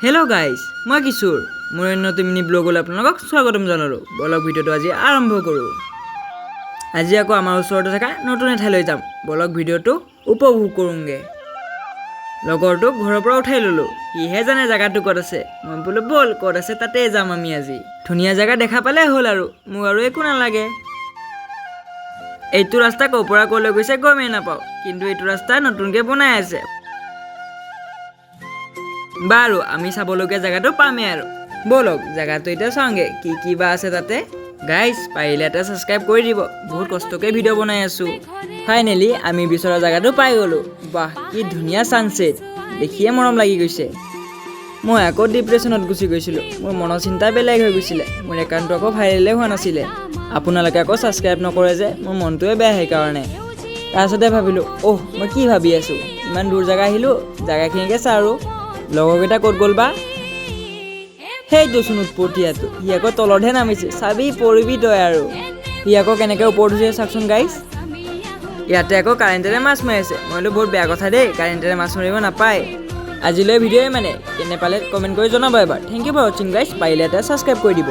Hello' guys, মই কিশোৰ। মোৰ নতুন মিনি ব্লগলৈ আপোনালোকক স্বাগতম জনালোঁ। বলক ভিডিঅ'টো আজি আৰম্ভ কৰোঁ। আজি আকৌ আমাৰ ওচৰতে থকা নতুন এঠাইলৈ যাম। বলক ভিডিঅ'টো উপভোগ কৰোঁগৈ। লগৰটোক ঘৰৰ পৰা উঠাই ল'লোঁ। সিহে জানে জেগাটো ক'ত আছে। মই বোলো ব'ল, ক'ত আছে তাতেই যাম আমি আজি। ধুনীয়া জেগা দেখা পালে হ'ল আৰু, মোক আৰু একো নালাগে। এইটো ৰাস্তা ক'ৰ পৰা ক'লৈ গৈছে গমেই নাপাওঁ, কিন্তু এইটো ৰাস্তা নতুনকৈ বনাই আছে। বাৰু আমি চাবলগীয়া জেগাটো পামেই আৰু। ব'লক জেগাটো এতিয়া চাওঁগৈ, কি বা আছে তাতে। গাইজ, পাৰিলে এটা ছাবস্ক্ৰাইব কৰি দিব। বহুত কষ্টকৈ ভিডিঅ' বনাই আছোঁ। ফাইনেলি আমি বিচৰা জেগাটো পাই গ'লোঁ। বাহ, কি ধুনীয়া ছানছেট, দেখিয়ে মৰম লাগি গৈছে। মই আকৌ ডিপ্ৰেশ্যনত গুচি গৈছিলোঁ। মোৰ মনৰ চিন্তা বেলেগ হৈ গৈছিলে। মোৰ একাউণ্টটো আকৌ ভাইৰেলে হোৱা নাছিলে। আপোনালোকে আকৌ ছাবস্ক্ৰাইব নকৰে যে, মোৰ মনটোৱে বেয়া সেইকাৰণে। তাৰপিছতে ভাবিলোঁ, মই কি ভাবি আছোঁ, ইমান দূৰ জেগা আহিলোঁ, জেগাখিনিকে চাওঁ আৰু। লগৰকেইটা ক'ত গ'ল বা? সেইটোচোন উৎপতীয়াটো, সি আকৌ তলতহে নামিছে। চাবি পৰিবি তই আৰু। সি আকৌ কেনেকৈ ওপৰত উঠিছে চাওকচোন গাইজ। ইয়াতে আকৌ কাৰেণ্টেৰে মাছ মাৰিছে। মই বোলো বহুত বেয়া কথা দেই, কাৰেণ্টেৰে মাছ মাৰিব নাপায়। আজিলৈ ভিডিঅ'ই মানে কেনে পালে কমেণ্ট কৰি জনাব এবাৰ। থেংক ইউ ফৰ ৱাচিং গাইজ। পাৰিলে এটা ছাবস্ক্ৰাইব কৰি দিব।